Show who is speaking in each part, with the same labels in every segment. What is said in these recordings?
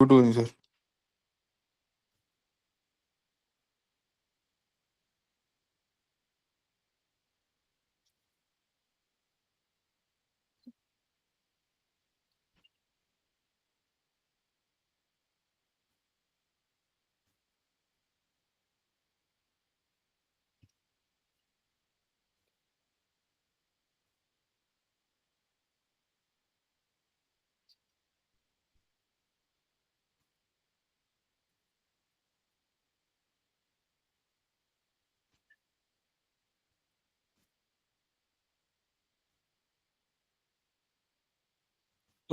Speaker 1: Good evening, sir.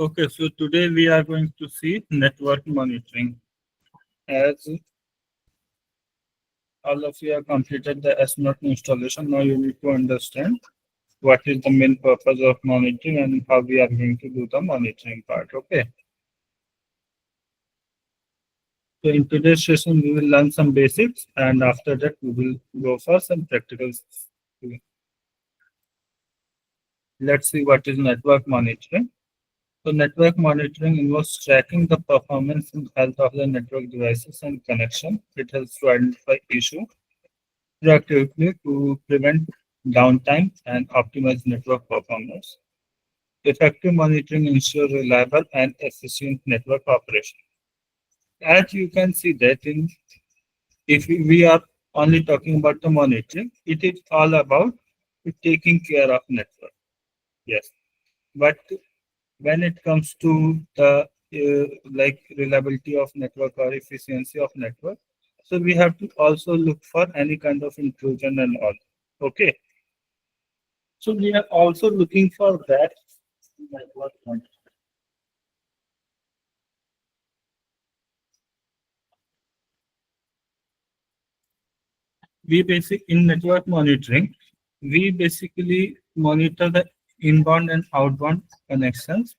Speaker 2: Okay, so today we are going to see network monitoring. As all of you have completed the S-Note installation, now you need to understand what is the main purpose of monitoring and how we are going to do the monitoring part. Okay. So in today's session, we will learn some basics, and after that, we will go for some practicals. Let's see what is network monitoring. So network monitoring involves tracking the performance and health of the network devices and connection. It helps to identify issues proactively to prevent downtime and optimize network performance. Effective monitoring ensures reliable and efficient network operation. As you can see that if we are only talking about the monitoring, it is all about taking care of network. Yes, but when it comes to the like reliability of network or efficiency of network, so we have to also look for any kind of intrusion and all. Okay, so we are also looking for that network monitoring. In network monitoring, we basically monitor the inbound and outbound connections.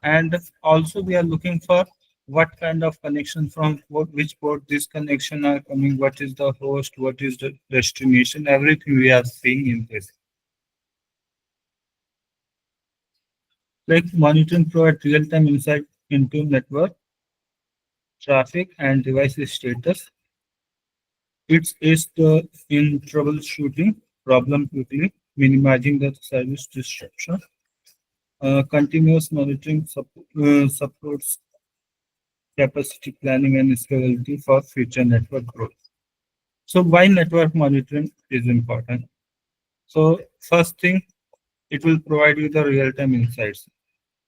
Speaker 2: And also we are looking for what kind of connection from which port this connection are coming, what is the host, what is the destination, everything we are seeing in this. Like monitoring provide real-time insight into network traffic and device status. It's in troubleshooting problem quickly, minimizing the service disruption. Continuous monitoring supports capacity planning and scalability for future network growth. So why network monitoring is important? So first thing, it will provide you the real-time insights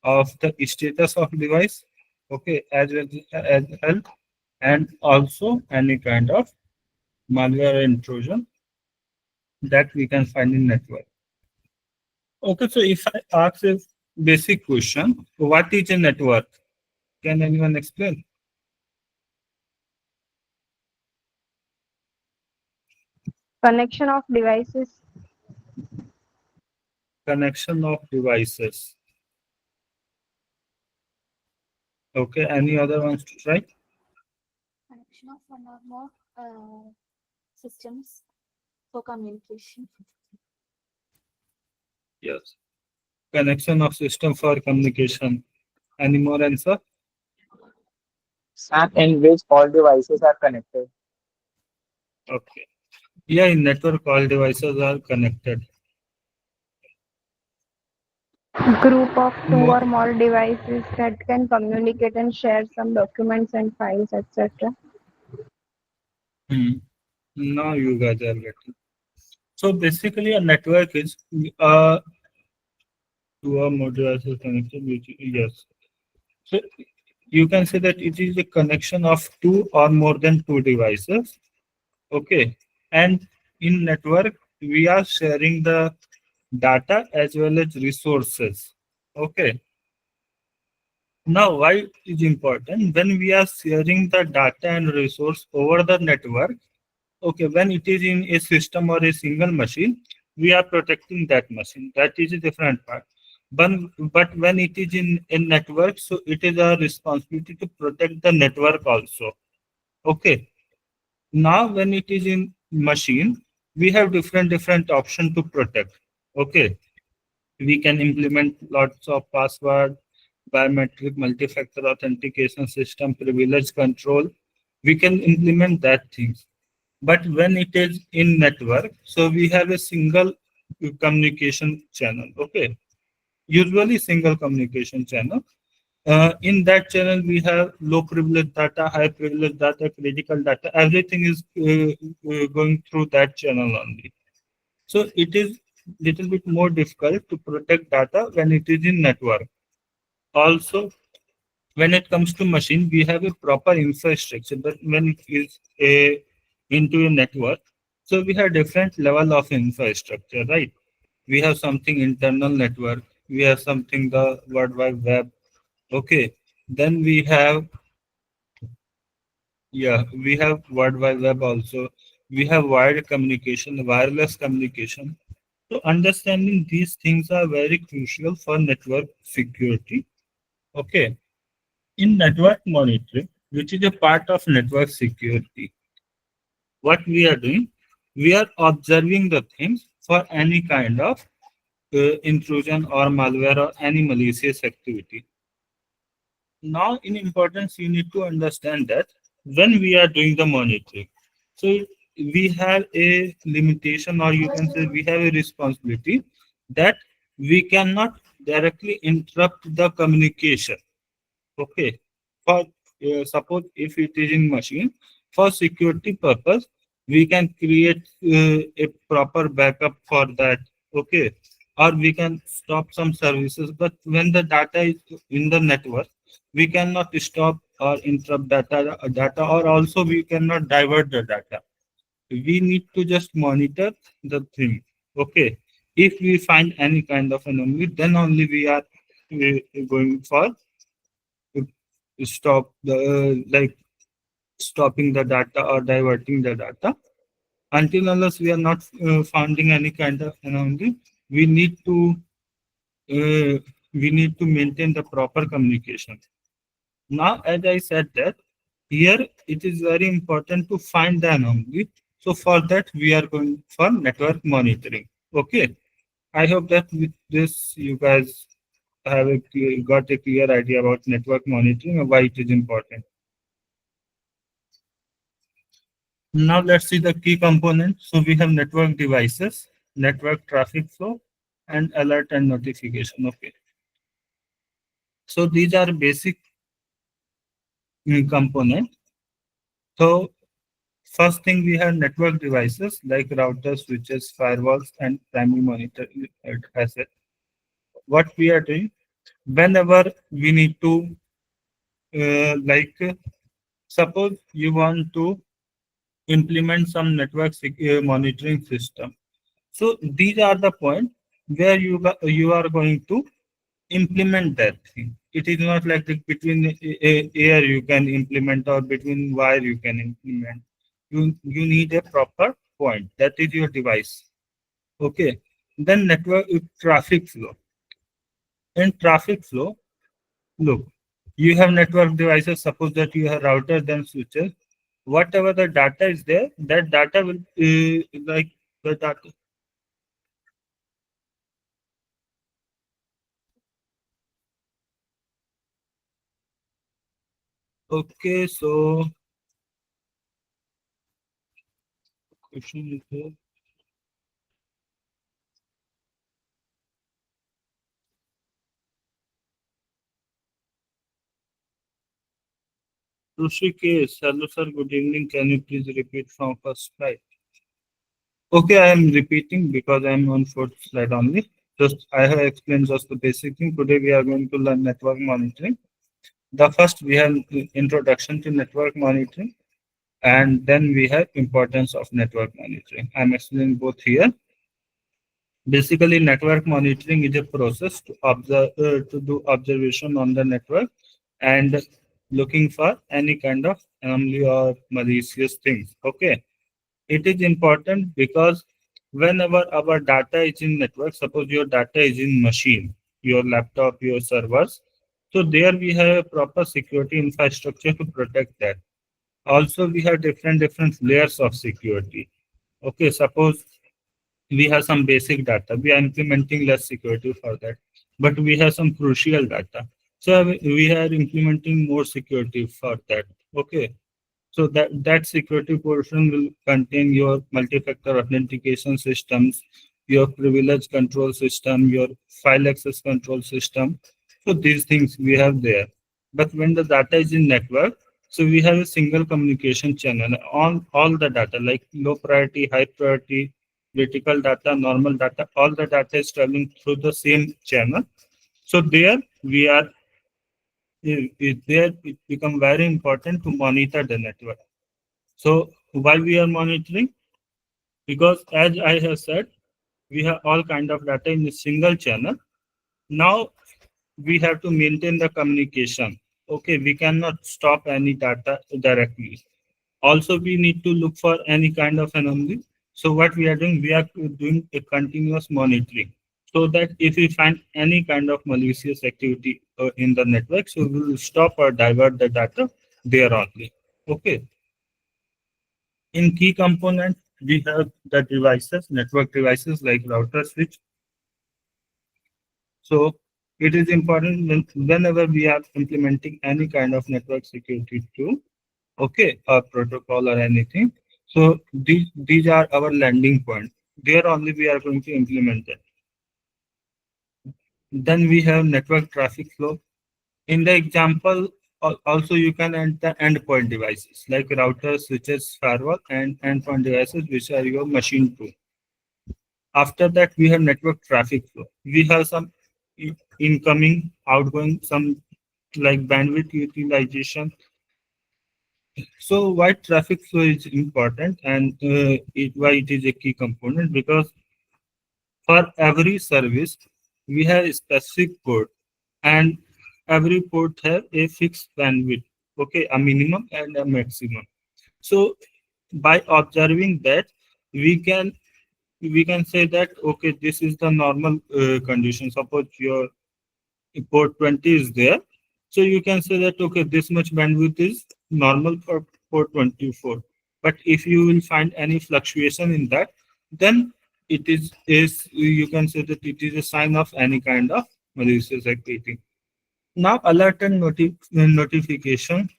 Speaker 2: of the status of device, okay, as well as health, and also any kind of malware intrusion that we can find in network. Okay, so if I ask a basic question, what is a network? Can anyone explain?
Speaker 3: Connection of devices.
Speaker 2: Connection of devices. Okay, any other ones to try?
Speaker 4: Connection of one or more systems for communication.
Speaker 2: Yes. Connection of system for communication. Any more answer?
Speaker 5: And in which all devices are connected.
Speaker 2: Okay. Yeah, in network all devices are connected.
Speaker 3: Group of two
Speaker 2: More.
Speaker 3: or more devices that can communicate and share some documents and files, etc.
Speaker 2: Now you guys are getting. So basically a network is uh two or more devices connected, yes. So you can say that it is a connection of two or more than two devices. Okay. And in network, we are sharing the data as well as resources. Okay. Now, why it is important? When we are sharing the data and resource over the network, okay, when it is in a system or a single machine, we are protecting that machine. That is a different part. But when it is in a network, so it is our responsibility to protect the network also. Okay. Now, when it is in machine, we have different option to protect. Okay, we can implement lots of password. biometric multi-factor authentication system, privilege control, we can implement that things. But when it is in network, so we have a single communication channel. Okay, usually single communication channel. In that channel, we have low privilege data, high privilege data, critical data. Everything is going through that channel only. So it is little bit more difficult to protect data when it is in network. Also, when it comes to machine, we have a proper infrastructure. But when it is into a network, so we have different level of infrastructure, right? We have something internal network. We have something the World Wide Web. Okay, then we have, yeah, we have World Wide Web also. We have wired communication, wireless communication. So understanding these things are very crucial for network security. Okay. In network monitoring, which is a part of network security, what we are doing, we are observing the things for any kind of intrusion or malware or any malicious activity. Now, in importance, you need to understand that when we are doing the monitoring, so we have a limitation, or you can say we have a responsibility that we cannot directly interrupt the communication. Okay. For suppose if it is in machine, for security purpose, we can create a proper backup for that. Okay. Or we can stop some services. But when the data is in the network, we cannot stop or interrupt data, or also we cannot divert the data. We need to just monitor the thing. Okay. If we find any kind of anomaly, then only we are going for stop the like stopping the data or diverting the data. Until unless we are not finding any kind of anomaly, we need to maintain the proper communication. Now, as I said that here it is very important to find the anomaly. So for that we are going for network monitoring. Okay, I hope that with this you guys have got a clear idea about network monitoring and why it is important. Now let's see the key components. So we have network devices, network traffic flow, and alert and notification. Okay. So these are basic components. So first thing we have network devices like routers, switches, firewalls, and primary monitor asset. What we are doing whenever we need to suppose you want to implement some network monitoring system. So these are the points where you are going to implement that thing. It is not like between air you can implement or between wire you can implement. You need a proper point. That is your device. Okay. Then network traffic flow. In traffic flow, look, you have network devices. Suppose that you have router, then switches. Whatever the data is there, that data will like the data. Okay, so question is here. Rushikesh, hello sir, good evening. Can you please repeat from first slide? Okay, I am repeating because I am on fourth slide only. Just I have explained just the basic thing. Today we are going to learn network monitoring. The first we have introduction to network monitoring, and then we have importance of network monitoring. I'm explaining both here. Basically, network monitoring is a process to observe to do observation on the network and looking for any kind of anomaly or malicious things. Okay, it is important because whenever our data is in network, suppose your data is in machine, your laptop, your servers, so there we have a proper security infrastructure to protect that. Also, we have different layers of security. Okay, suppose we have some basic data. We are implementing less security for that, but we have some crucial data. So we are implementing more security for that. Okay. So that security portion will contain your multi-factor authentication systems, your privilege control system, your file access control system. So these things we have there. But when the data is in network, so we have a single communication channel on all the data like low priority, high priority, critical data, normal data, all the data is traveling through the same channel. So there we are, there it become very important to monitor the network. So why we are monitoring? Because as I have said, we have all kind of data in a single channel. Now we have to maintain the communication. Okay, we cannot stop any data directly. Also, we need to look for any kind of anomaly. So what we are doing, we are doing a continuous monitoring. So that if we find any kind of malicious activity in the network, so we will stop or divert the data there only. Okay. In key component, we have the devices, network devices like router, switch. So it is important whenever we are implementing any kind of network security tool, okay, or protocol or anything. So these are our landing point. There only we are going to implement it. Then we have network traffic flow. In the example, also you can add the endpoint devices like routers, switches, firewall, and endpoint devices, which are your machine tool. After that, we have network traffic flow. We have some incoming, outgoing, some like bandwidth utilization. So why traffic flow is important and why it is a key component? Because for every service, we have a specific port and every port have a fixed bandwidth, okay, a minimum and a maximum. So by observing that, we can we can say that okay, this is the normal condition. Suppose your port 20 is there, so you can say that okay, this much bandwidth is normal for port 24. But if you will find any fluctuation in that, then it is you can say that it is a sign of any kind of malicious activity. Now alert and notification,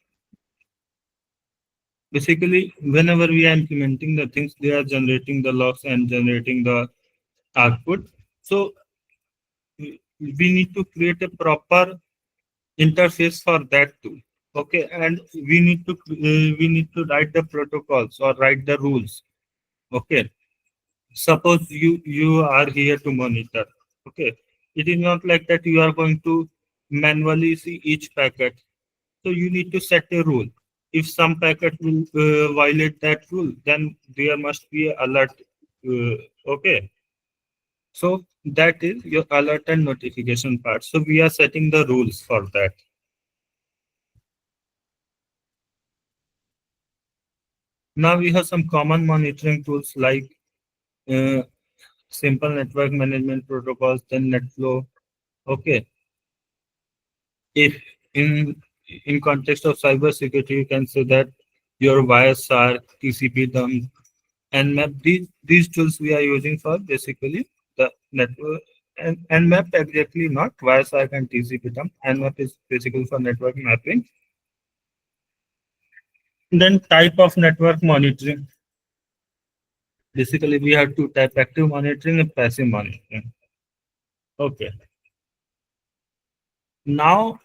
Speaker 2: basically whenever we are implementing the things, they are generating the logs and generating the output. So we need to create a proper interface for that too. Okay, and we need to write the protocols or write the rules. Okay, suppose you are here to monitor. Okay, it is not like that you are going to manually see each packet. So you need to set a rule. If some packet will violate that rule, then there must be a alert. Okay, so that is your alert and notification part. So we are setting the rules for that. Now we have some common monitoring tools like uh, simple network management protocols, then NetFlow. Okay, if in context of cyber security, you can say that your WireSAR, TCP dump, and map. These tools we are using for basically the network. And map exactly not WireSAR and TCP dump. And map is basically for network mapping. Then type of network monitoring. Basically, we have two type: active monitoring and passive monitoring. Okay. Now,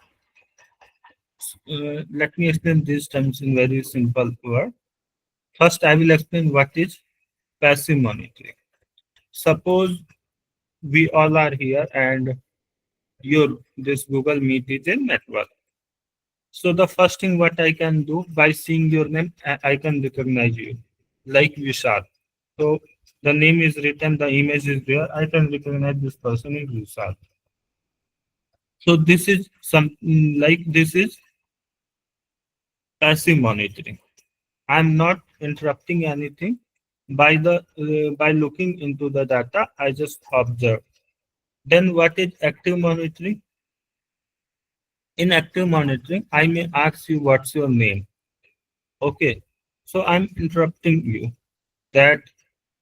Speaker 2: let me explain these terms in very simple word. First, I will explain what is passive monitoring. Suppose we all are here and your this Google Meet is a network. So the first thing what I can do by seeing your name, I can recognize you, like Vishal. So the name is written, the image is there. I can recognize this person is Vishal. So this is some like this is passive monitoring. I'm not interrupting anything. By looking into the data, I just observe. Then what is active monitoring? In active monitoring, I may ask you what's your name. Okay, so I'm interrupting you that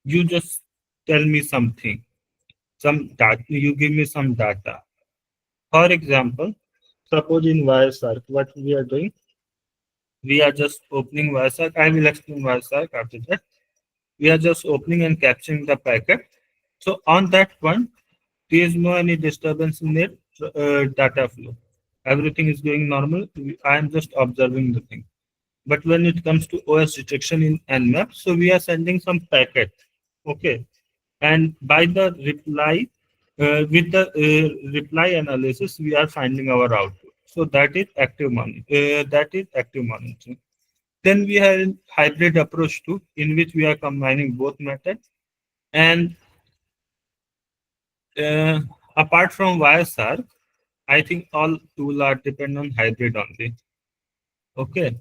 Speaker 2: you just tell me something, some data. You give me some data. For example, Suppose in Wireshark, what we are doing, we are just opening Wireshark. I will explain Wireshark after that. We are just opening and capturing the packet. So on that point, there is no any disturbance in their data flow. Everything is going normal. I am just observing the thing. But when it comes to OS detection in Nmap, so we are sending some packet. Okay. And by the reply, with the reply analysis, we are finding our output. So that is active monitoring. That is active monitoring. Then we have a hybrid approach too, in which we are combining both methods. And apart from Wireshark, I think all tools are depend on hybrid only. Okay,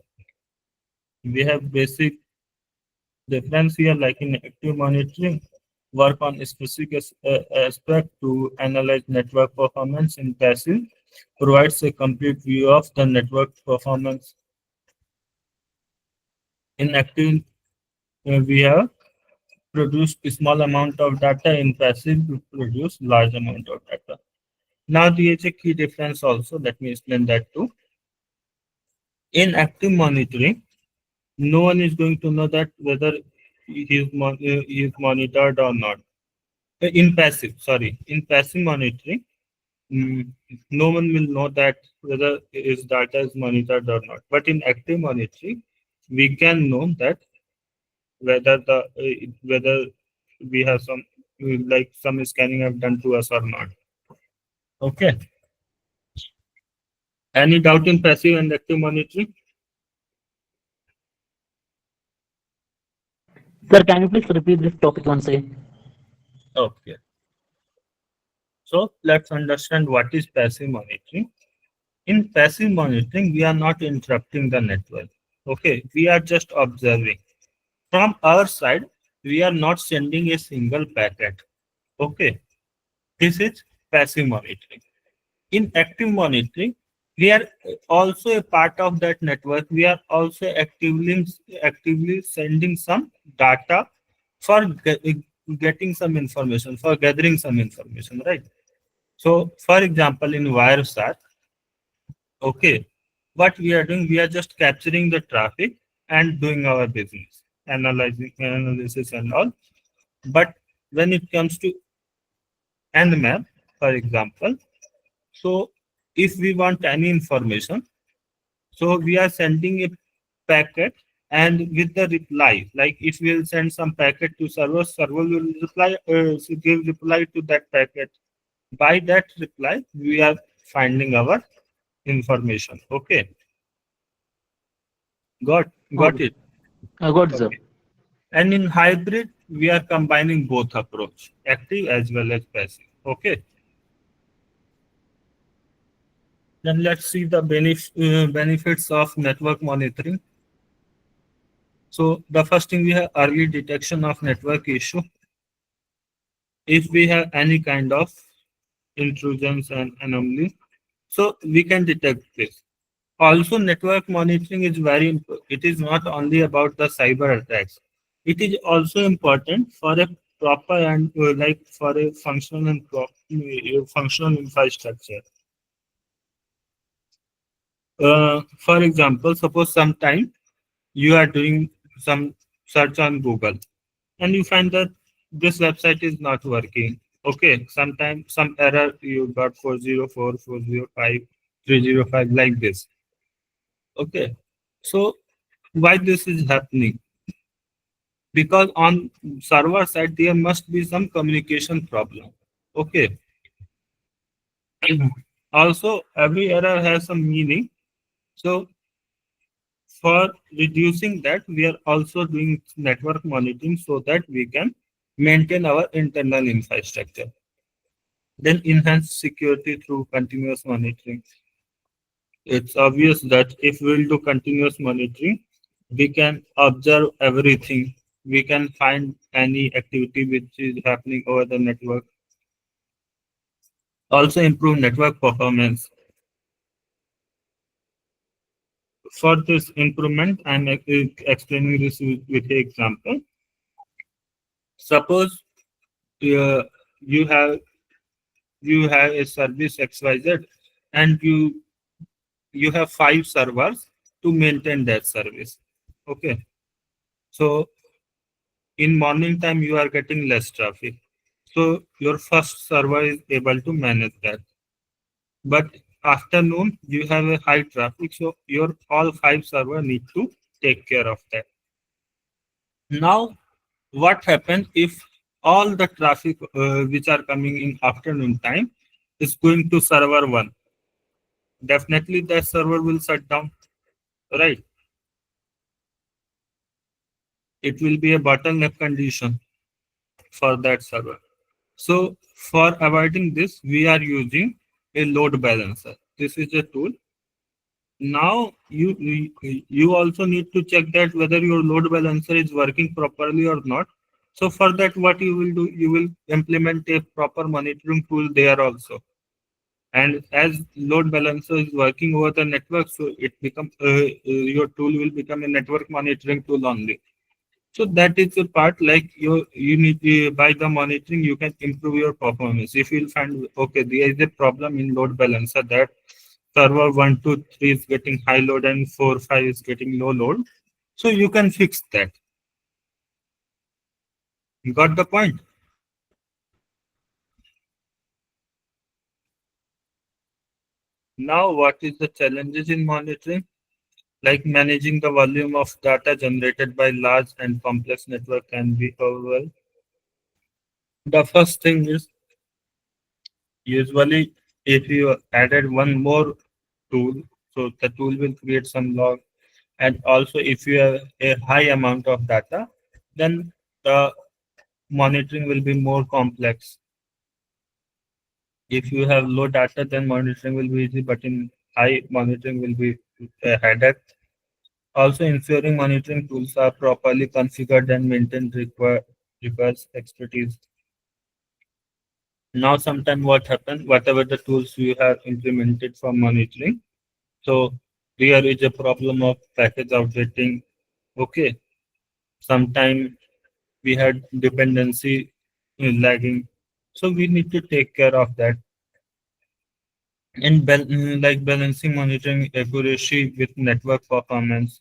Speaker 2: we have basic difference here, like in active monitoring, work on specific aspect to analyze network performance. In passive, provides a complete view of the network performance. In active, we have produced a small amount of data. In passive, we produce large amount of data. Now there is a key difference also. Let me explain that too. In active monitoring, no one is going to know that whether he is monitored or not. In passive, sorry, in passive monitoring, mm, no one will know that whether his data is monitored or not. But in active monitoring, we can know that whether we have some like some scanning have done to us or not. Okay. Any doubt in passive and active monitoring?
Speaker 1: Sir, can you please repeat this topic once again?
Speaker 2: Okay. So let's understand what is passive monitoring. In passive monitoring, we are not interrupting the network. Okay, we are just observing. From our side, we are not sending a single packet. Okay, this is passive monitoring. In active monitoring, we are also a part of that network. We are also actively sending some data for getting some information, for gathering some information, right? So, for example, in Wireshark, okay, what we are doing, we are just capturing the traffic and doing our business, analyzing analysis and all. But when it comes to Nmap, for example, so if we want any information, so we are sending a packet and with the reply, like if we will send some packet to server, server will reply, give reply to that packet. By that reply, we are finding our information. Okay, got got
Speaker 1: Okay.
Speaker 2: it.
Speaker 1: Got it, sir.
Speaker 2: Okay. And in hybrid, we are combining both approach, active as well as passive. Okay. Then let's see the benefits of network monitoring. So the first thing, we have early detection of network issue. If we have any kind of intrusions and anomalies, so we can detect this. Also, network monitoring is it is not only about the cyber attacks. It is also important for a proper and like for a functional and functional infrastructure. For example, suppose sometime you are doing some search on Google and you find that this website is not working. Okay, sometimes some error you got 404, 405, 305 like this. Okay, so why this is happening? Because on server side there must be some communication problem. Okay, also every error has some meaning. So for reducing that, we are also doing network monitoring so that we can maintain our internal infrastructure. Then enhance security through continuous monitoring. It's obvious that if we'll do continuous monitoring, we can observe everything. We can find any activity which is happening over the network. Also improve network performance. For this improvement, I'm explaining this with an example. Suppose uh, you have you have a service XYZ and you have 5 servers to maintain that service. Okay. So in morning time, you are getting less traffic. So your first server is able to manage that. But afternoon, you have a high traffic. So your all 5 server need to take care of that. Now, what happens if all the traffic which are coming in afternoon time is going to server 1? Definitely that server will shut down, right? It will be a bottleneck condition for that server. So for avoiding this, we are using a load balancer. This is a tool. Now you also need to check that whether your load balancer is working properly or not. So for that, what you will do, you will implement a proper monitoring tool there also. And as load balancer is working over the network, so it becomes your tool will become a network monitoring tool only. So that is the part like you need by the monitoring you can improve your performance. If you'll find okay there is a problem in load balancer that server 1, 2, 3 is getting high load and 4, 5 is getting low load, so you can fix that. You got the point? Now what is the challenges in monitoring? Like managing the volume of data generated by large and complex network can be overwhelmed. The first thing is usually if you added one more tool, so the tool will create some log. And also if you have a high amount of data, then the monitoring will be more complex. If you have low data, then monitoring will be easy, but in high monitoring will be a headache. Also, ensuring monitoring tools are properly configured and maintained requires expertise. Now, sometimes what happens, whatever the tools you have implemented for monitoring, so there is a problem of package updating. Okay, sometimes we had dependency lagging, so we need to take care of that. And like balancing monitoring accuracy with network performance.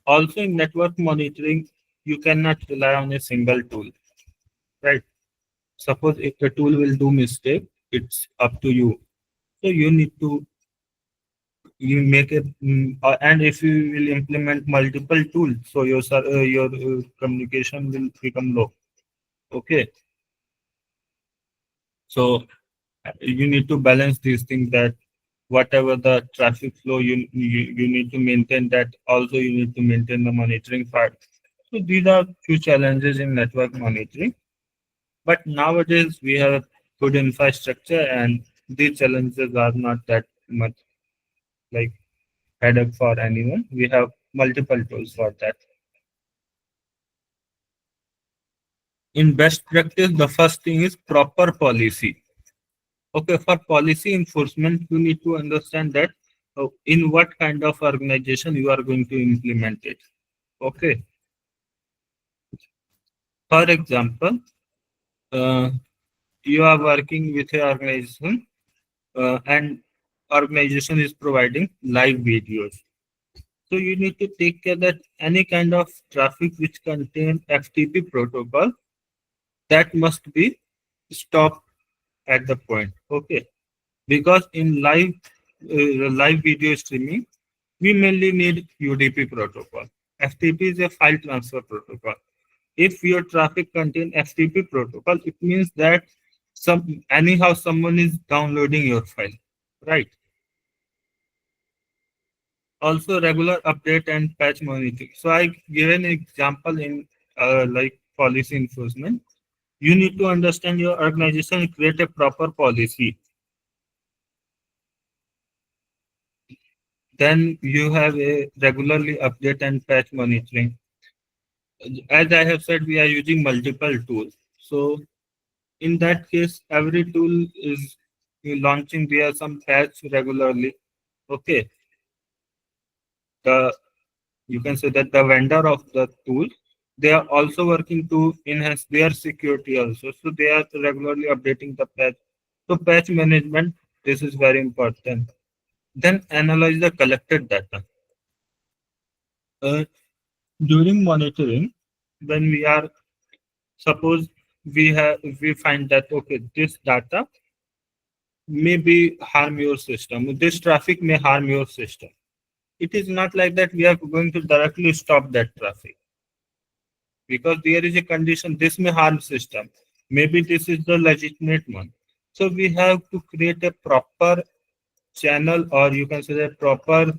Speaker 2: Also, in network monitoring, you cannot rely on a single tool, right? Suppose if the tool will do mistake, it's up to you. So you need to you make it, and if you will implement multiple tools, so your communication will become low. Okay, so you need to balance these things that whatever the traffic flow you need to maintain that. Also, you need to maintain the monitoring part. So these are few challenges in network monitoring. But nowadays we have good infrastructure and these challenges are not that much like headache for anyone. We have multiple tools for that. In best practice, the first thing is proper policy. Okay, for policy enforcement, you need to understand that in what kind of organization you are going to implement it. Okay. For example, uh, you are working with an organization and organization is providing live videos. So you need to take care that any kind of traffic which contain FTP protocol that must be stopped at the point. Okay, because in live video streaming, we mainly need UDP protocol. FTP is a file transfer protocol. If your traffic contain FTP protocol, it means that anyhow someone is downloading your file, right? Also regular update and patch monitoring. So I give an example in like policy enforcement. You need to understand your organization, create a proper policy. Then you have a regularly update and patch monitoring. As I have said, we are using multiple tools. So in that case, every tool is launching there some patch regularly. Okay. The you can say that the vendor of the tool, they are also working to enhance their security also. So they are regularly updating the patch. So patch management, this is very important. then analyze the collected data. Uh, During monitoring, when we are suppose we find that okay, this data may be harm your system. This traffic may harm your system. It is not like that we are going to directly stop that traffic because there is a condition this may harm system. Maybe this is the legitimate one. So we have to create a proper channel, or you can say a proper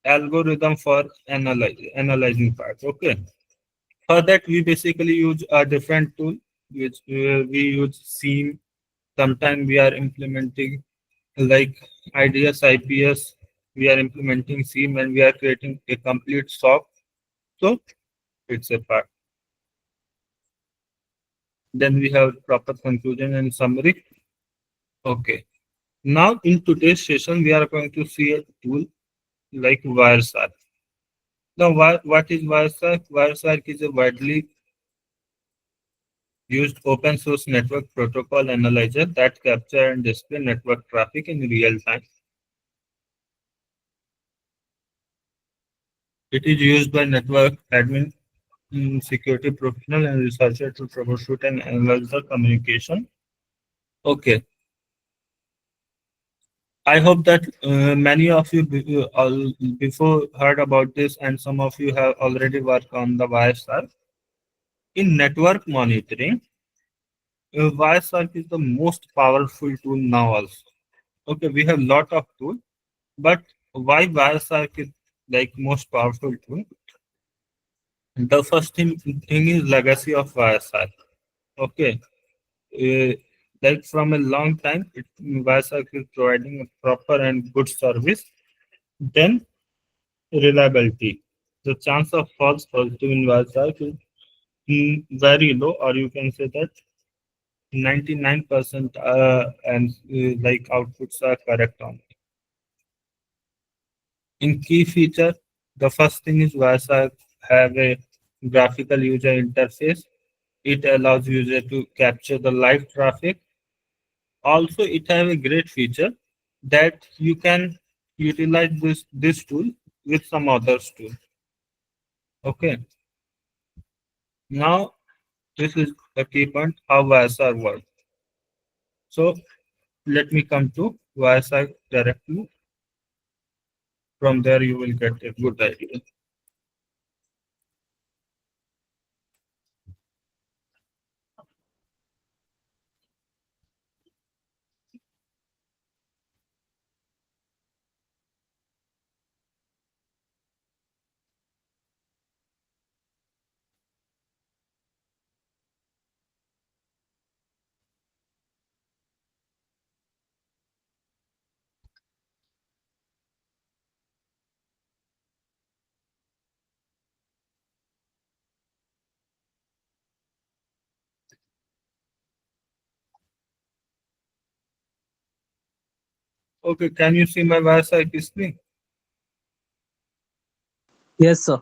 Speaker 2: algorithm for analyzing part. Okay. For that, we basically use a different tool, which we use SEAM. Sometimes we are implementing like IDS, IPS. We are implementing SEAM and we are creating a complete SOC. So it's a part. Then we have proper conclusion and summary. Okay. Now in today's session, we are going to see a tool like Wireshark. Now, what is Wireshark? Wireshark is a widely used open source network protocol analyzer that capture and display network traffic in real time. It is used by network admin, security professional, and researcher to troubleshoot and analyze the communication. Okay, I hope that many of you before heard about this, and some of you have already worked on the Wireshark. In network monitoring, Wireshark is the most powerful tool now also. Okay, we have lot of tools, but why Wireshark is like most powerful tool? The first thing is legacy of Wireshark. Okay, uh, like from a long time, Wireshark is providing a proper and good service. Then reliability. The chance of false positive in Wireshark is very low, or you can say that 99% and like outputs are correct on. In key feature, the first thing is Wireshark have a graphical user interface. It allows user to capture the live traffic. Also, it have a great feature that you can utilize this tool with some others tool. Okay. Now, this is the key point how Wireshark works. So, let me come to Wireshark directly. From there, you will get a good idea. Okay, can you see my Wireshark screen?
Speaker 1: Yes, sir.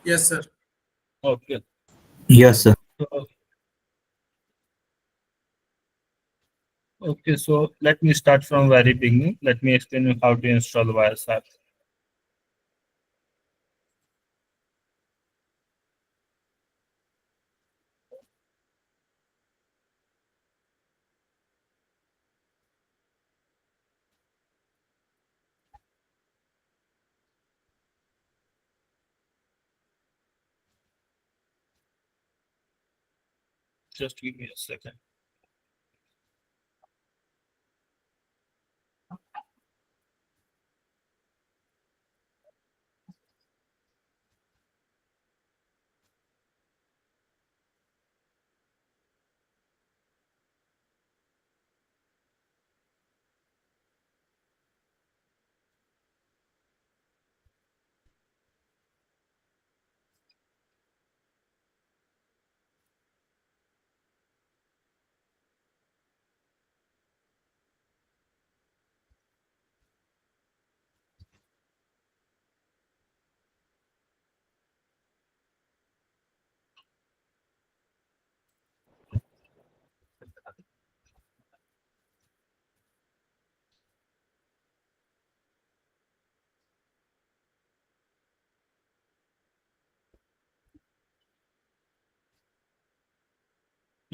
Speaker 6: Yes, sir.
Speaker 2: Okay.
Speaker 5: Yes, sir.
Speaker 2: So, okay, so let me start from very beginning. Let me explain you how to install Wireshark. Just give me a second.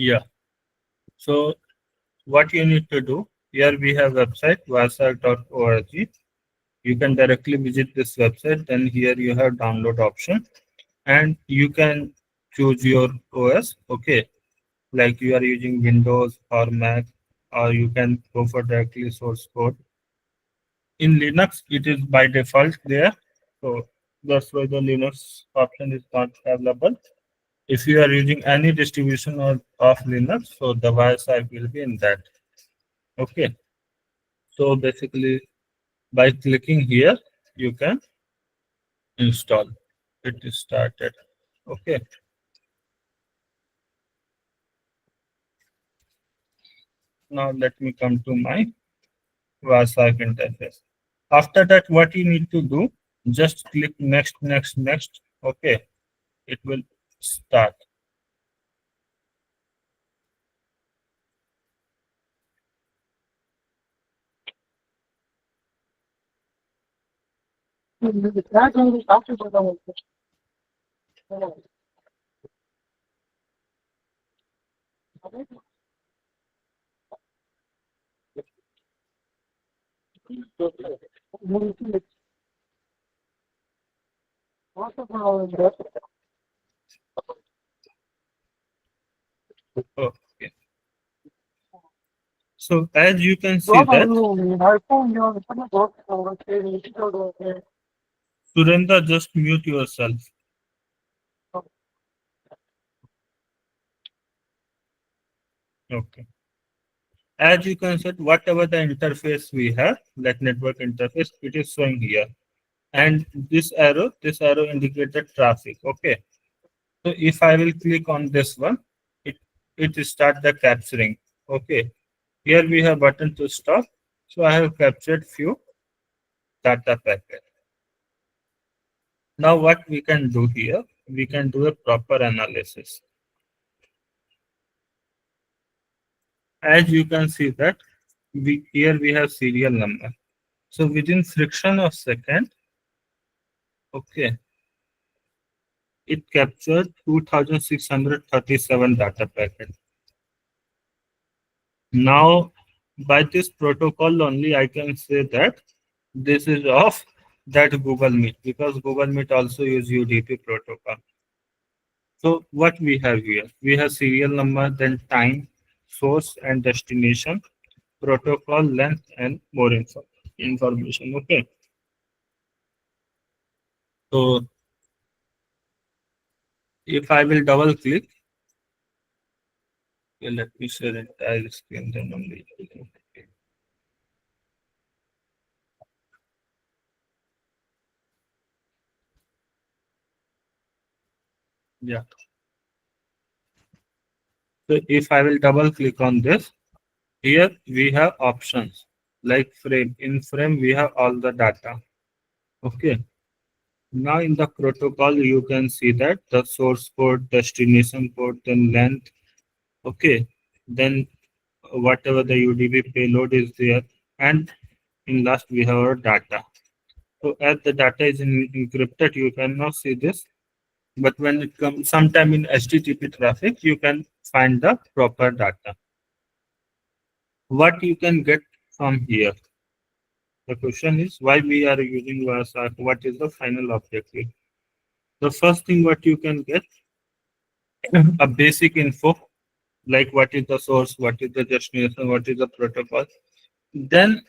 Speaker 2: Yeah. So what you need to do, here we have website varsak.org. You can directly visit this website. Then here you have download option, and you can choose your OS. Okay, like you are using Windows or Mac, or you can go for directly source code. In Linux, it is by default there, so that's why the Linux option is not available. If you are using any distribution of Linux, so the Wireshark will be in that. Okay, so basically by clicking here, you can install. It is started. Okay, now let me come to my Wireshark interface. After that, what you need to do, just click next, next, next. Okay, it will start. Okay. So as you can see that, Surendra, just mute yourself. Okay. As you can see, whatever the interface we have, like network interface, it is showing here. And this arrow indicates the traffic. Okay. So if I will click on this one, it it start the capturing. Okay. Here we have button to stop. So I have captured few data packet. Now what we can do here, we can do a proper analysis. As you can see that here we have serial number. So within fraction of second, okay, it captured 2637 data packets. Now, by this protocol only, I can say that this is of that Google Meet, because Google Meet also use UDP protocol. So what we have here, we have serial number, then time, source and destination, protocol length, and more information. Okay. So if I will double click, okay, let me share entire screen then only. Yeah. So if I will double click on this, here we have options like frame. In frame, we have all the data. Okay. Now in the protocol, you can see that the source code, destination code, then length. Okay. Then whatever the UDP payload is there. And in last, we have our data. So as the data is encrypted, you cannot see this. But when it comes sometime in HTTP traffic, you can find the proper data. What you can get from here? The question is why we are using Varsak? What is the final objective? The first thing what you can get a basic info like what is the source, what is the destination, what is the protocol. Then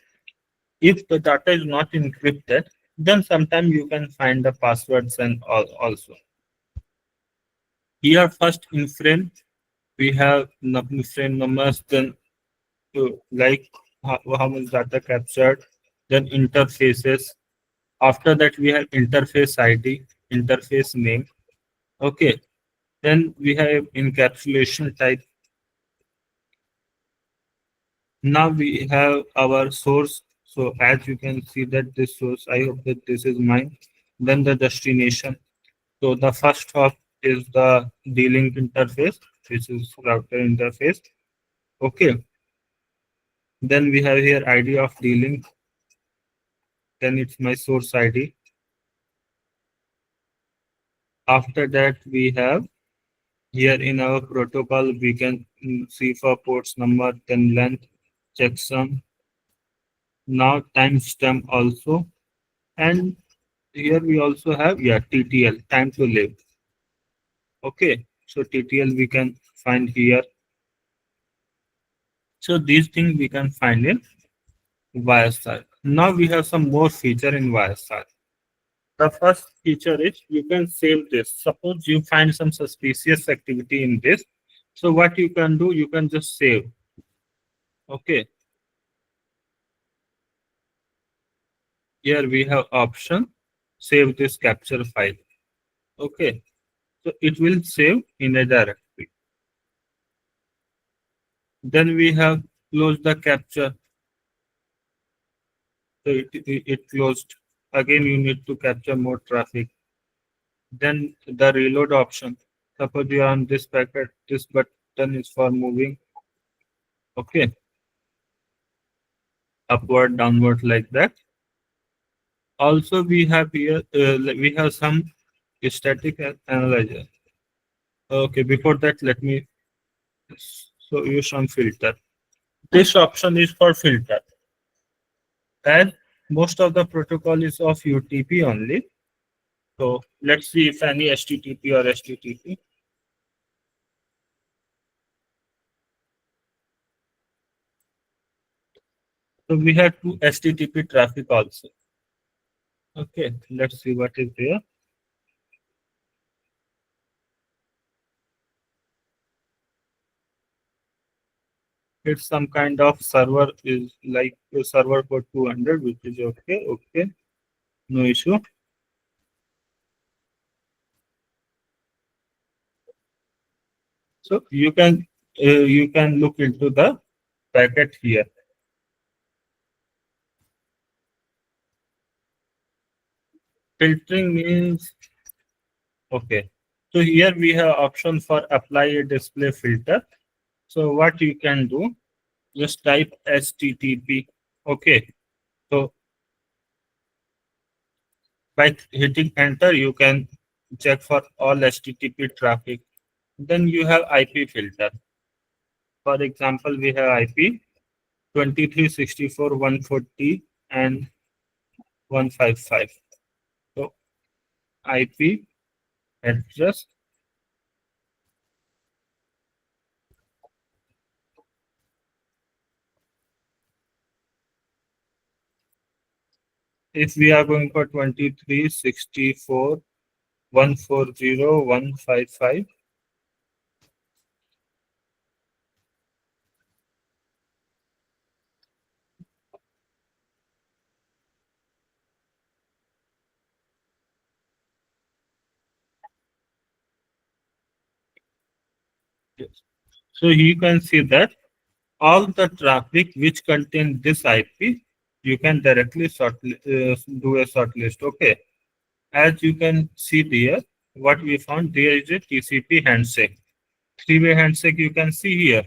Speaker 2: if the data is not encrypted, then sometimes you can find the passwords and all also. Here first in frame we have frame numbers, then like how much data captured, then interfaces. After that, we have interface ID, interface name. Okay. Then we have encapsulation type. Now we have our source. So as you can see that this source, I hope that this is mine. Then the destination. So the first hop is the D-Link interface, which is router interface. Okay. Then we have here ID of D-Link. Then it's my source ID. After that, we have here in our protocol, see for ports number, then length, checksum. Now timestamp also, and here we also have TTL, time to live. Okay, so TTL we can find here. So these things we can find in Wireshark. Now we have some more feature in Wireshark. The first feature is you can save this. Suppose you find some suspicious activity in this. So what you can do, you can just save. Okay. Here we have option, save this capture file. Okay. So it will save in a directory. Then we have close the capture. So it closed. Again, you need to capture more traffic. Then the reload option. Suppose you are on this packet, this button is for moving. Okay. Upward, downward, like that. Also, we have here we have some static analyzer. Okay, before that, let me show you some filter. This option is for filter, and most of the protocol is of UTP only. So let's see if any HTTP or HTTP. So we have two HTTP traffic also. Okay, let's see what is there. It's some kind of server, is like a server for 200, which is okay. Okay, no issue. So you can look into the packet here. Filtering means, okay. So here we have option for apply a display filter. So what you can do, just type HTTP. Okay. So by hitting enter, you can check for all HTTP traffic. Then you have IP filter. For example, we have IP 2364.140 and 155. So IP address, if we are going for 2364.140.155, yes. So you can see that all the traffic which contain this IP, you can directly do a sort list. Okay. As you can see there, what we found there is a TCP handshake. Three-way handshake you can see here.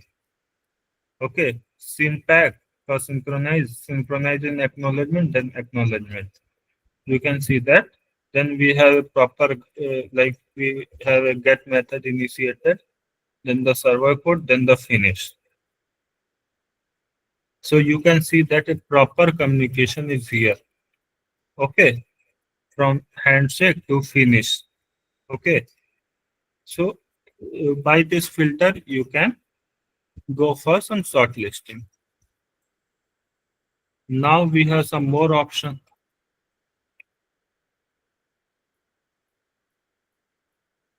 Speaker 2: Okay. Syntax for synchronize in acknowledgement, then acknowledgement. You can see that. Then we have proper, like we have a get method initiated, then the server code, then the finish. So you can see that a proper communication is here. Okay. From handshake to finish. Okay. So by this filter, you can go for some shortlisting. Now we have some more options.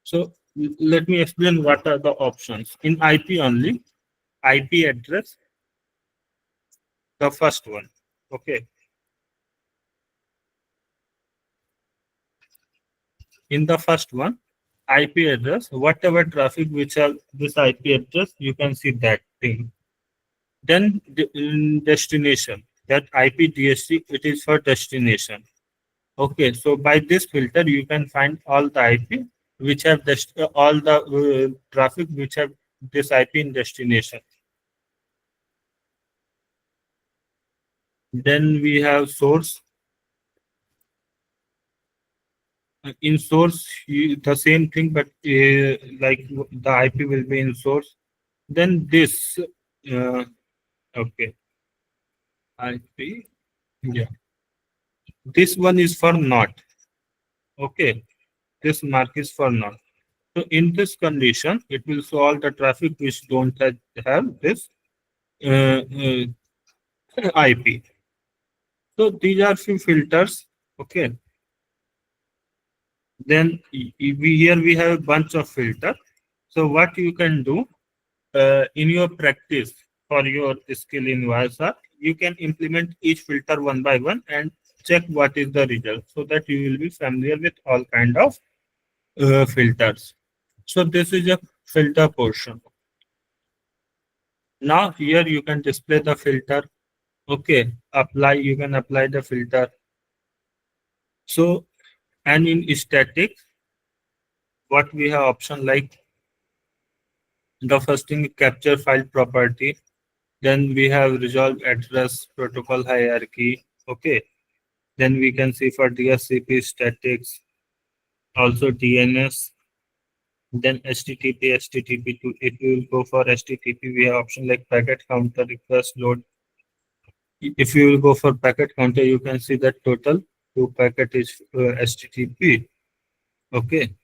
Speaker 2: So let me explain what are the options. In IP only, IP address, the first one. Okay. In the first one, IP address, whatever traffic which have this IP address, you can see that thing. Then in destination, that IP DSC, it is for destination. Okay, so by this filter, you can find all the IP which have all the traffic which have this IP in destination. Then we have source. In source, the same thing, but like the IP will be in source. Then this, okay, IP, yeah. This one is for not. Okay, this mark is for not. So in this condition, it will show all the traffic which don't have this IP. So these are few filters. Okay. Then here we have a bunch of filter. So what you can do in your practice for your skill in VSR, you can implement each filter one by one and check what is the result so that you will be familiar with all kind of filters. So this is a filter portion. Now here you can display the filter. Okay, you can apply the filter. So, and in static, what we have option like the first thing capture file property, then we have resolve address protocol hierarchy. Okay, then we can see for DHCP statics, also DNS, then HTTP2. If you will go for HTTP, we have option like packet counter, request load. If you will go for packet counter, you can see that total two packet is HTTP. Okay,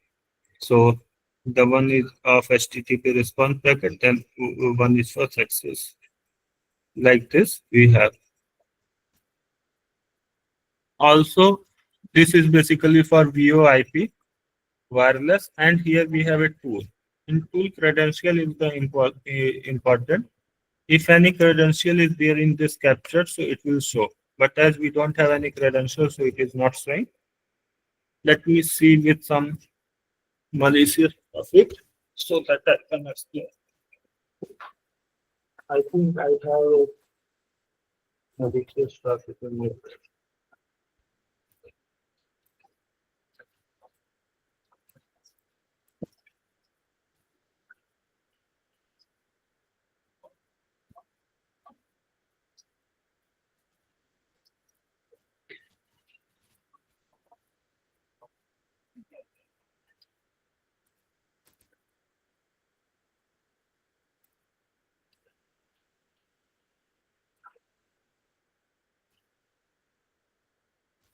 Speaker 2: so the one is of HTTP response packet, then one is for success. Like this, we have. Also, this is basically for VoIP wireless, and here we have a tool. In tool credential is the important. If any credential is there in this capture, so it will show. But as we don't have any credentials, so it is not showing. Let me see with some malicious traffic so that I can explain. I think I have malicious traffic in it.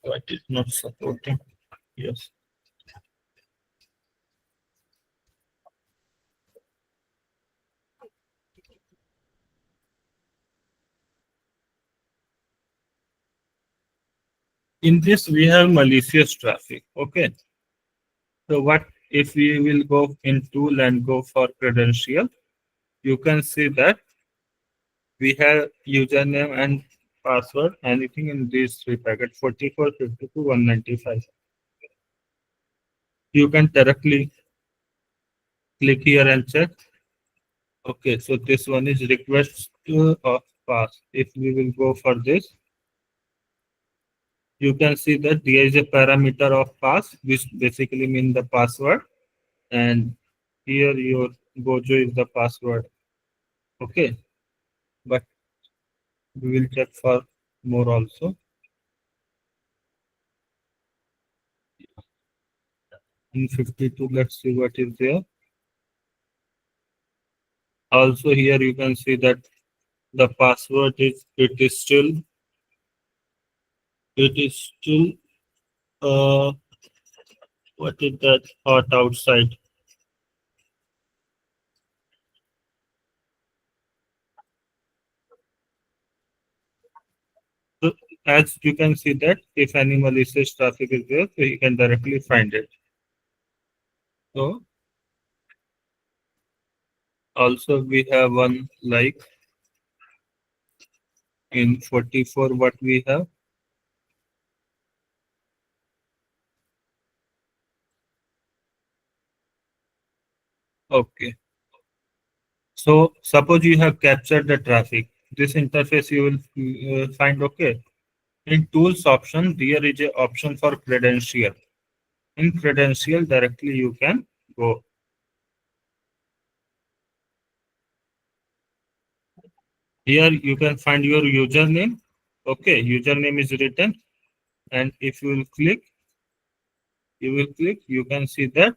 Speaker 2: But it is not supporting. Yes. In this, we have malicious traffic. Okay. So what if we will go in tool and go for credential? You can see that we have username and password, anything in these three packets 44, 52, 195. You can directly click here and check. Okay, so this one is request of pass. If we will go for this, you can see that there is a parameter of pass, which basically means the password, and here your Gojo is the password. Okay, but we will check for more also. In 52, let's see what is there. Also here you can see that the password is still what is that hot outside. So as you can see that if any malicious traffic is there, so you can directly find it. So also we have one like in 44 what we have. Okay. So suppose you have captured the traffic. This interface you will find okay. In tools option, there is a option for credential. In credential directly you can go. Here you can find your username. Okay, username is written, and if you will click, you can see that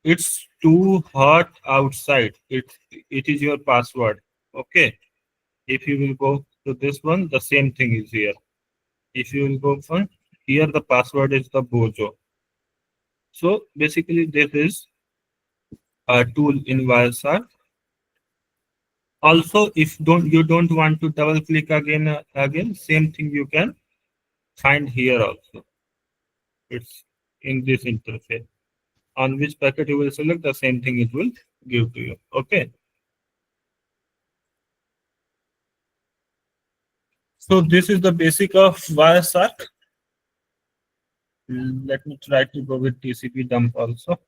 Speaker 2: it's too hot outside. It is your password. Okay. If you will go to this one, the same thing is here. If you will go for here, the password is the Bojo. So basically, this is a tool in Wireshark. Also, if you don't want to double click again, same thing you can find here also. It's in this interface. On which packet you will select, the same thing it will give to you. Okay. So this is the basic of Wireshark. Let me try to go with TCP dump also.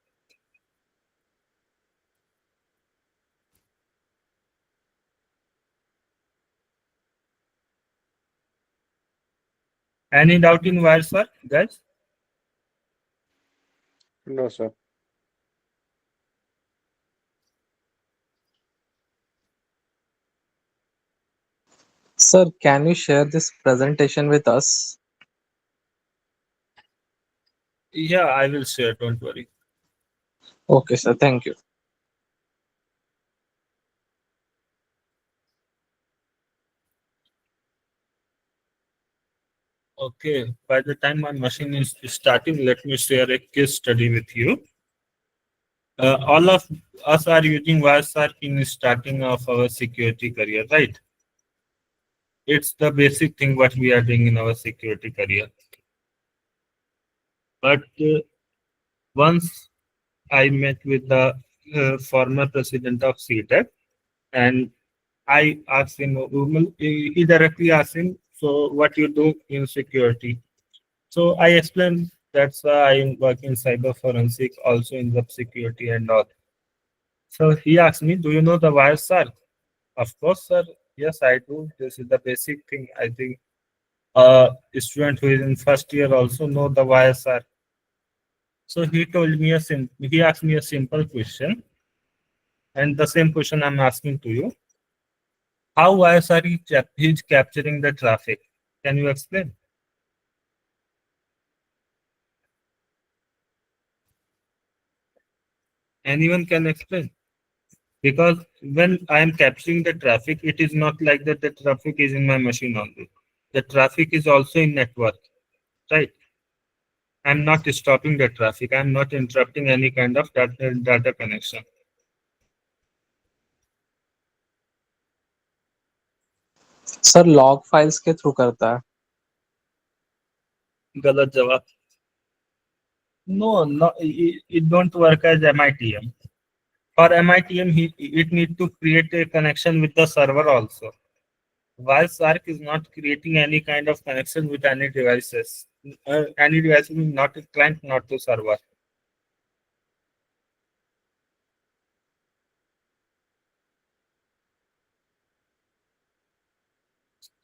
Speaker 2: Any doubt in Wireshark, guys?
Speaker 5: No, sir.
Speaker 6: Sir, can you share this presentation with us?
Speaker 2: Yeah, I will share. Don't worry.
Speaker 6: Okay, sir. Thank you.
Speaker 2: Okay. By the time my machine is starting, let me share a case study with you. All of us are using Wireshark in starting of our security career, right? It's the basic thing what we are doing in our security career. But once I met with the former president of CTEC, and I asked him, he directly asked him, so what you do in security? So I explained that's why I work in cyber forensic, also in web security and all. So he asked me, do you know the Wireshark? Of course, sir. Yes, I do. This is the basic thing. I think a student who is in first year also know the Wireshark. So he told me he asked me a simple question, and the same question I'm asking to you. How Wireshark is capturing the traffic? Can you explain? Anyone can explain? Because when I am capturing the traffic, it is not like that the traffic is in my machine only. The traffic is also in network, right? I'm not stopping the traffic. I'm not interrupting any kind of data connection.
Speaker 6: Sir log files के through करता है.
Speaker 2: गलत जवाब. No, it don't work as MITM. For MITM, it need to create a connection with the server also. Wireshark is not creating any kind of connection with any devices. Any device means not a client, not to server.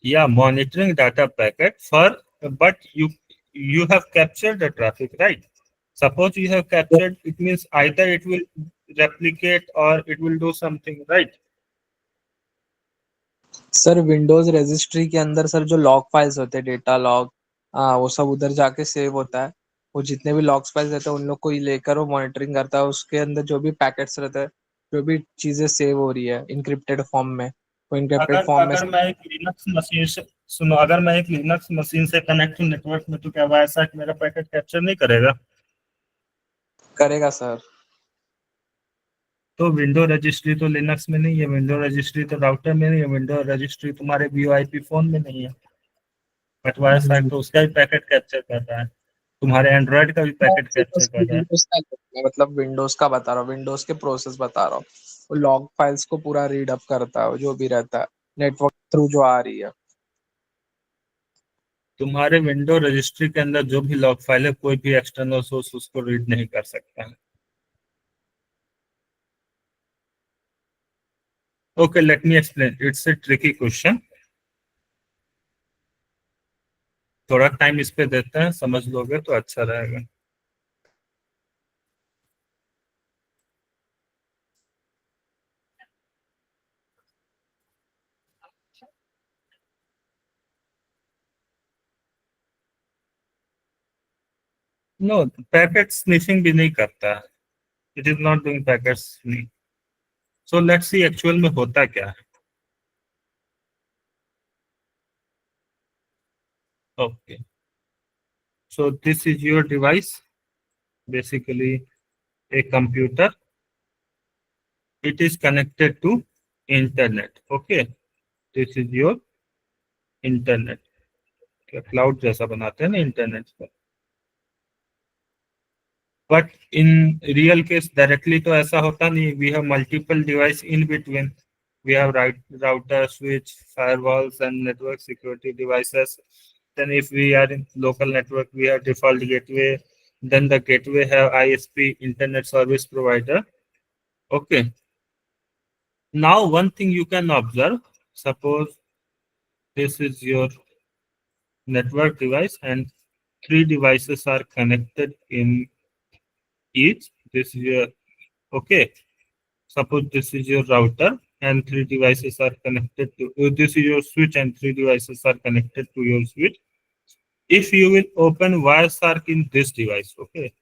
Speaker 2: Yeah, monitoring data packet but you have captured the traffic, right? Suppose you have captured, it means either it will replicate or it will do something, right?
Speaker 6: Sir Windows registry के अंदर sir जो log files होते हैं, data log, वो सब उधर जाके save होता है. वो जितने भी लॉग फाइल्स रहते हैं उन लोग को ही लेकर वो मॉनिटरिंग करता है. उसके अंदर जो भी पैकेट्स रहते हैं, जो भी चीजें सेव हो रही है इनक्रिप्टेड फॉर्म में, वो इनक्रिप्टेड
Speaker 2: अगर
Speaker 6: फॉर्म में
Speaker 2: अगर मैं एक लिनक्स मशीन से सुनो, अगर मैं एक लिनक्स मशीन से कनेक्ट हूँ नेटवर्क में, तो क्या वायरसार्क मेरा पैकेट कैप्चर नहीं करेगा?
Speaker 6: करेगा सर.
Speaker 2: तो विंडो रजिस्ट्री तो लिनक्स में नहीं है, विंडो रजिस्ट्री तो राउटर में नहीं है, विंडो रजिस्ट्री तुम्हारे वीओआईपी फोन में नहीं है, बट वायरसार्क तो उसका भी पैकेट कैप्चर कर रहा है, तुम्हारे एंड्रॉइड का भी पैकेट कैप्चर कर रहा है.
Speaker 6: विंडोज का, मतलब विंडोज का बता रहा हूँ, विंडोज के प्रोसेस बता रहा हूँ. वो लॉग फाइल्स को पूरा रीड अप करता है, जो भी रहता है नेटवर्क थ्रू जो आ रही है.
Speaker 2: तुम्हारे विंडो रजिस्ट्री के अंदर जो भी लॉग फाइल है, कोई भी एक्सटर्नल सोर्स उसको रीड नहीं कर सकता है. Okay, let me explain. It's a tricky question. थोड़ा टाइम इस पे देते हैं, समझ लोगे तो अच्छा रहेगा. नो, पैकेट स्निफिंग भी नहीं करता है. It is not doing packets free. So let's see actual में होता क्या है. Okay. So this is your device, basically a computer. It is connected to internet. Okay. This is your internet. Cloud जैसा बनाते हैं ना इंटरनेट पर. But in real case directly तो ऐसा होता नहीं. We have multiple device in between. We have router, switch, firewalls, and network security devices. Then if we are in local network, we have default gateway. Then the gateway have ISP, internet service provider. Okay. Now one thing you can observe. Suppose this is your network device and 3 devices are connected in each. This is your, okay. Suppose this is your router and 3 devices are connected to, this is your switch and 3 devices are connected to your switch. If you will open Wireshark in this device, okay,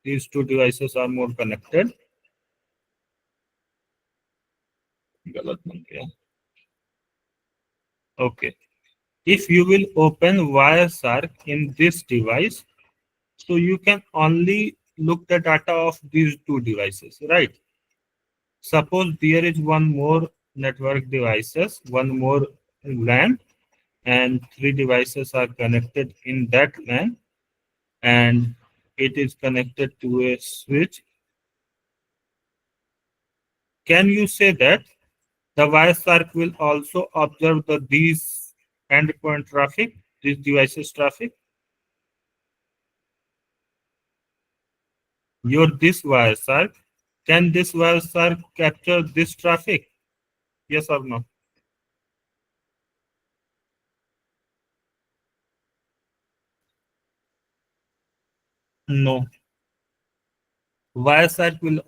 Speaker 2: these 2 devices are more connected. Okay, if you will open Wireshark in this device, so you can only look the data of these 2 devices, right? Suppose there is one more network devices, one more LAN, and 3 devices are connected in that LAN, and it is connected to a switch. Can you say that the Wireshark will also observe these endpoint traffic, these devices traffic? This Wireshark, can this Wireshark capture this traffic? Yes or no? No. Wireshark will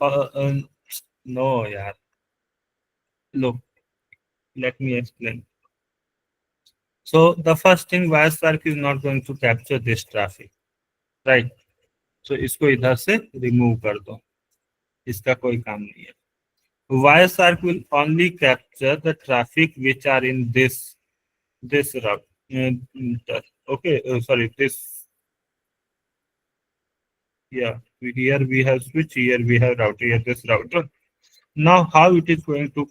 Speaker 2: no, yeah. Look, let me explain. So the first thing, Wireshark is not going to capture this traffic, right? So इसको इधर से remove कर दो, इसका कोई काम नहीं है. Wireshark will only capture the traffic which are in this route. Okay, sorry, this. Yeah, here we have switch, here we have router, here this router. Now, how it is going to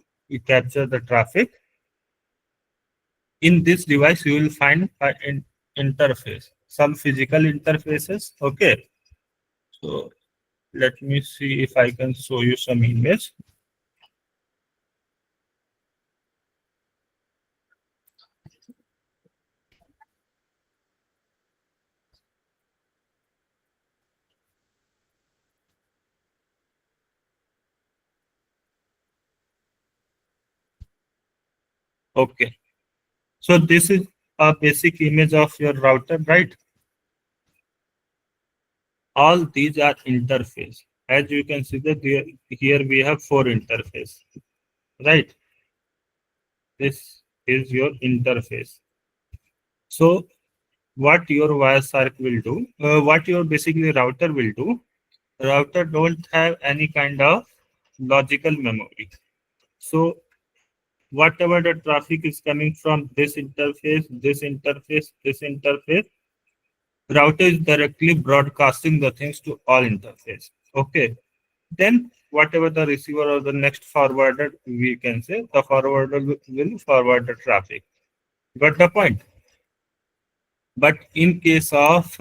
Speaker 2: capture the traffic? In this device, you will find an interface, some physical interfaces. Okay, so let me see if I can show you some image. Okay, so this is a basic image of your router, right? All these are interface. As you can see that here we have 4 interface, right? This is your interface. So what your Wireshark will do, what your basically router will do, router don't have any kind of logical memory. So whatever the traffic is coming from this interface, router is directly broadcasting the things to all interface. Okay. Then whatever the receiver or the next forwarder, we can say the forwarder will forward the traffic. Got the point? But in case of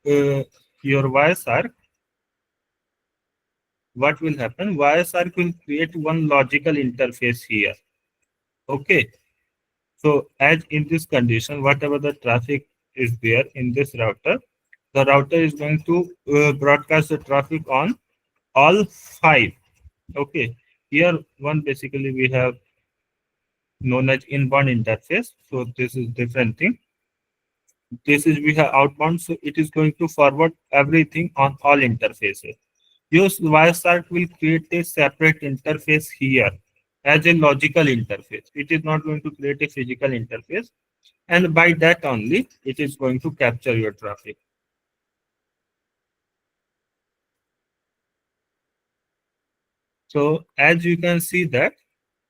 Speaker 2: your Wireshark, what will happen? Wireshark will create one logical interface here. Okay. So as in this condition, whatever the traffic is there in this router, the router is going to broadcast the traffic on all 5. Okay. Here one basically we have known as inbound interface. So this is different thing. This is we have outbound. So it is going to forward everything on all interfaces. Your Wireshark will create a separate interface here as a logical interface. It is not going to create a physical interface. And by that only, it is going to capture your traffic. So as you can see that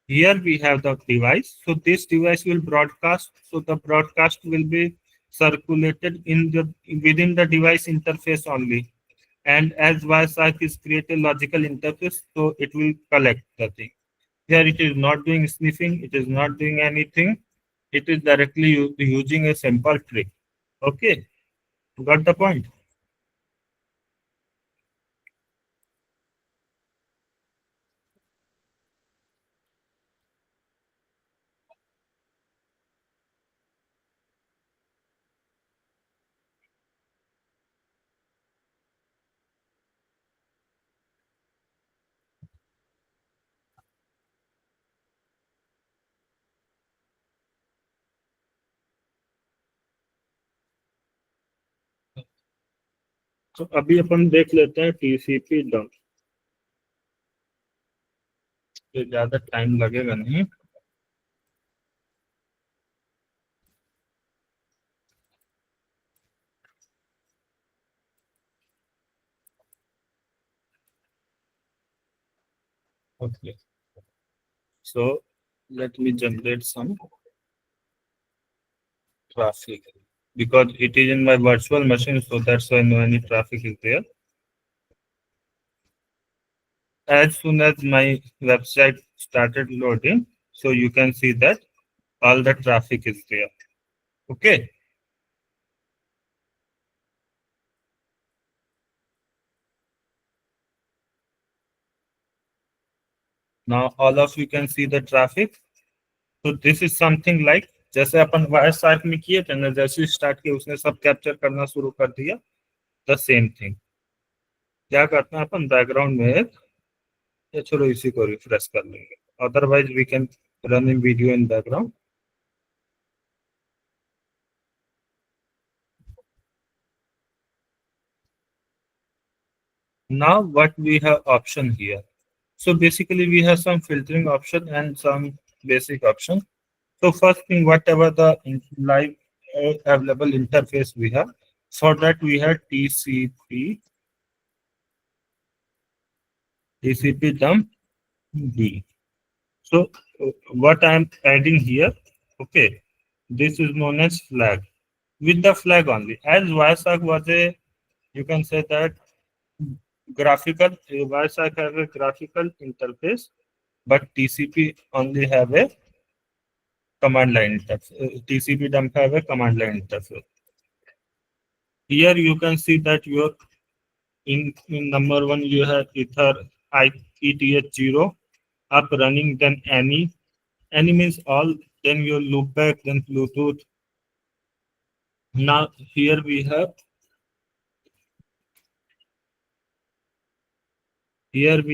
Speaker 2: here we have the device. So this device will broadcast. So the broadcast will be circulated in the within the device interface only. And as Wireshark is create a logical interface, so it will collect the thing. Here it is not doing sniffing, it is not doing anything. It is directly using a simple trick. Okay, got the point? तो अभी अपन देख लेते हैं TCP dump. तो ज्यादा time लगेगा नहीं. Okay. So let me generate some traffic because it is in my virtual machine, so that's why no any traffic is there. As soon as my website started loading, so you can see that all the traffic is there. Okay. Now all of you can see the traffic. So this is something like जैसे अपन Wireshark में किए थे ना, जैसे start किया उसने सब capture करना शुरू कर दिया. The same thing. क्या करते हैं अपन बैकग्राउंड में एक, या चलो इसी को रिफ्रेश कर लेंगे. Otherwise we can run in video in background. Now what we have option here. So basically we have some filtering option and some basic option. So first thing, whatever the live available interface we have, for that we have TCP dump D. So what I am adding here, okay, this is known as flag. With the flag only, as Wireshark was a, you can say that graphical, Wireshark have a graphical interface, but TCP only have a command line interface. TCP dump have a command line interface. Here you can see that your in number one you have ether ETH0 up running, then any means all, then your loopback, then Bluetooth. Now here we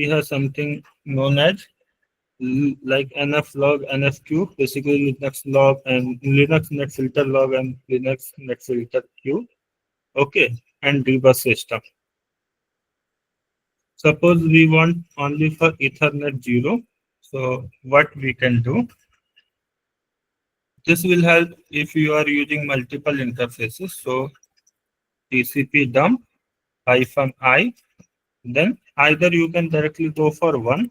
Speaker 2: have something known as like NF log, NFQ, basically Linux log and Linux net filter log and Linux net filter queue. Okay, and debug system. Suppose we want only for Ethernet 0. So what we can do? This will help if you are using multiple interfaces. So TCP dump -I, then either you can directly go for one.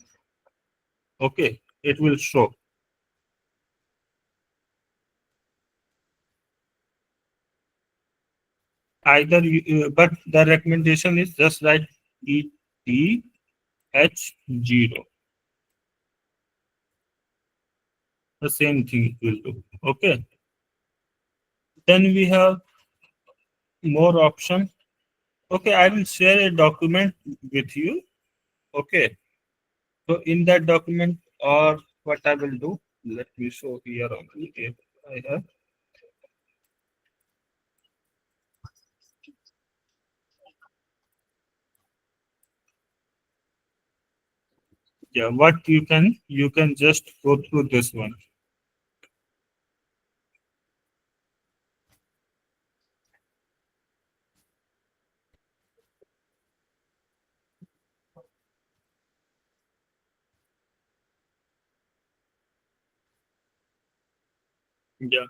Speaker 2: Okay, it will show. Either you, but the recommendation is just write ETH0. The same thing it will do. Okay. Then we have more option. Okay, I will share a document with you. Okay. So in that document, or what I will do, let me show here only if I have. Yeah, what you can just go through this one. Yeah.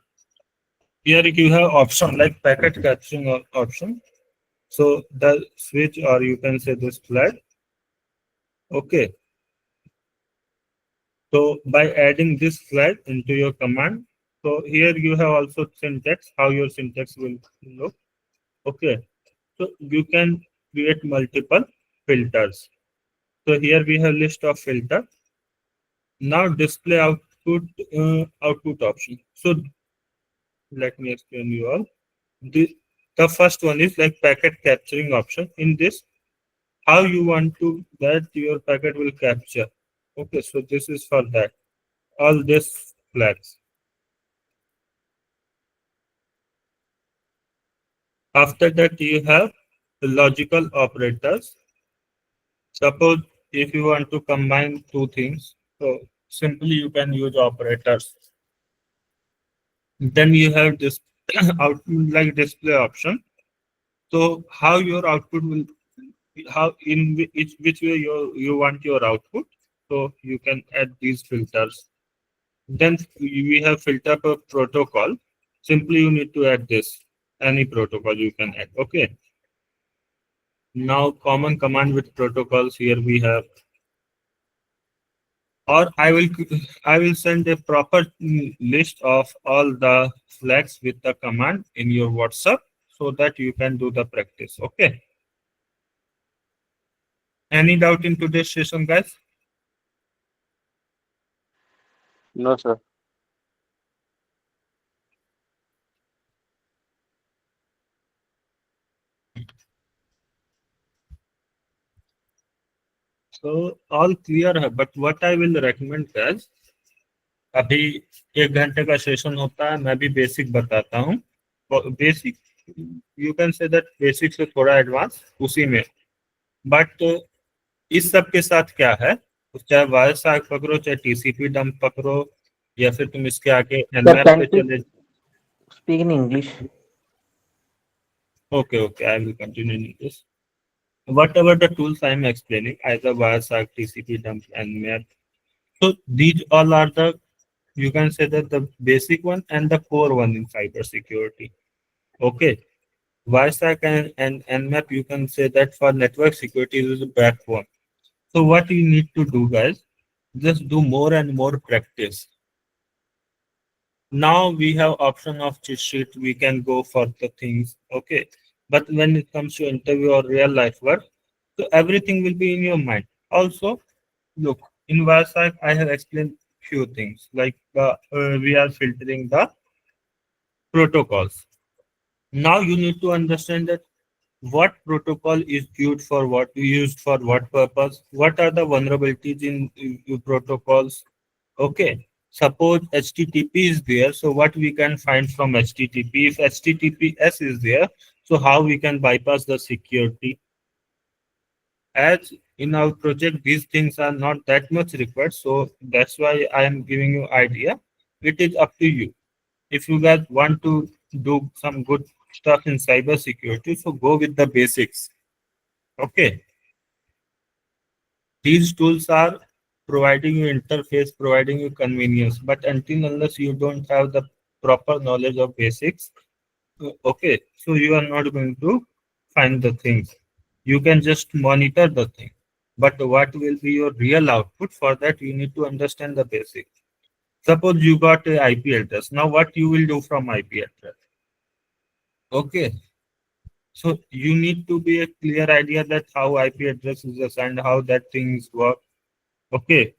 Speaker 2: Here you have option like packet capturing option. So the switch, or you can say this flag. Okay. So by adding this flag into your command, so here you have also syntax, how your syntax will look. Okay. So you can create multiple filters. So here we have list of filter. Now display output option. So let me explain you all. The first one is like packet capturing option. In this, how you want to that your packet will capture. Okay, so this is for that. All these flags. After that, you have the logical operators. Suppose if you want to combine two things, so simply you can use operators. Then you have this output like display option. So how your output will, how in which way you want your output. So you can add these filters. Then we have filter per protocol. Simply you need to add this. Any protocol you can add. Okay. Now common command with protocols here we have, or I will send a proper list of all the flags with the command in your WhatsApp so that you can do the practice. Okay. Any doubt in today's session, guys?
Speaker 5: No, sir.
Speaker 2: So all clear है, but what I will recommend guys, अभी 1 घंटे का session होता है, मैं भी basic बताता हूँ. Basic you can say that basic से थोड़ा एडवांस उसी में, बट इस सब के साथ क्या है, चाहे वायस आर्क पकड़ो, चाहे टीसीपी डंप पकड़ो, या फिर तुम इसके आगे
Speaker 1: Sir,
Speaker 2: एनमैप
Speaker 1: can
Speaker 2: पे
Speaker 1: you please
Speaker 2: चले.
Speaker 1: speak in English?
Speaker 2: Okay, I will continue in this. Whatever the tools I am explaining, either wares arc, TCP dump, and map. So these all are the, you can say that the basic one and the core one in cybersecurity. Okay. WireStack and Nmap, you can say that for network security is the backbone. So what you need to do, guys, just do more and more practice. Now we have option of cheat sheet. We can go for the things. Okay. But when it comes to interview or real life work, so everything will be in your mind. Also, look, in WireStack, I have explained few things like we are filtering the protocols. Now you need to understand that what protocol is used for what purpose, what are the vulnerabilities in protocols. Okay, suppose HTTP is there, so what we can find from HTTP? If HTTPS is there, so how we can bypass the security. As in our project these things are not that much required, so that's why I am giving you idea. It is up to you. If you guys want to do some good stuff in cyber security, so go with the basics. Okay, these tools are providing you interface, providing you convenience, but until unless you don't have the proper knowledge of basics, okay, so you are not going to find the things. You can just monitor the thing, but what will be your real output? For that you need to understand the basics. Suppose you got a IP address. Now what you will do from IP address? Okay, so you need to be a clear idea that how IP address is assigned, how that things work. Okay.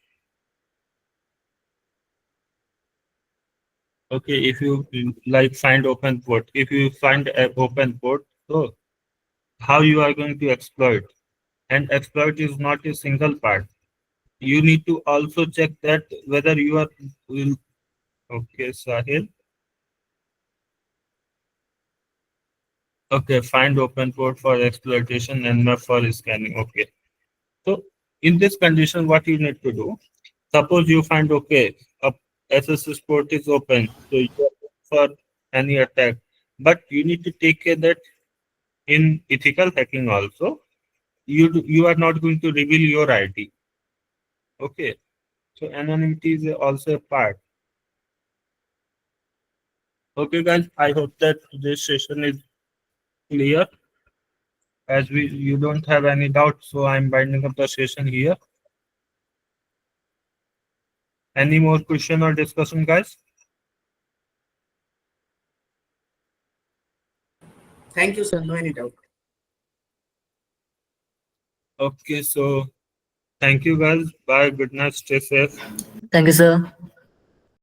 Speaker 2: Okay, if you like find open port, if you find an open port, so how you are going to exploit? And exploit is not a single part. You need to also check that whether you are okay, Sahil. Okay, find open port for exploitation and map for scanning. Okay. So in this condition, what you need to do? Suppose you find okay, a SSS port is open, so you are for any attack, but you need to take care that in ethical hacking also, you are not going to reveal your ID. Okay, so anonymity is also a part. Okay, guys, I hope that this session is clear. As you don't have any doubt, so I'm binding up the session here. Any more question or discussion, guys?
Speaker 7: Thank you, sir. No any doubt.
Speaker 2: Okay, so thank you, guys. Bye. Good night. Stay safe.
Speaker 8: Thank you, sir.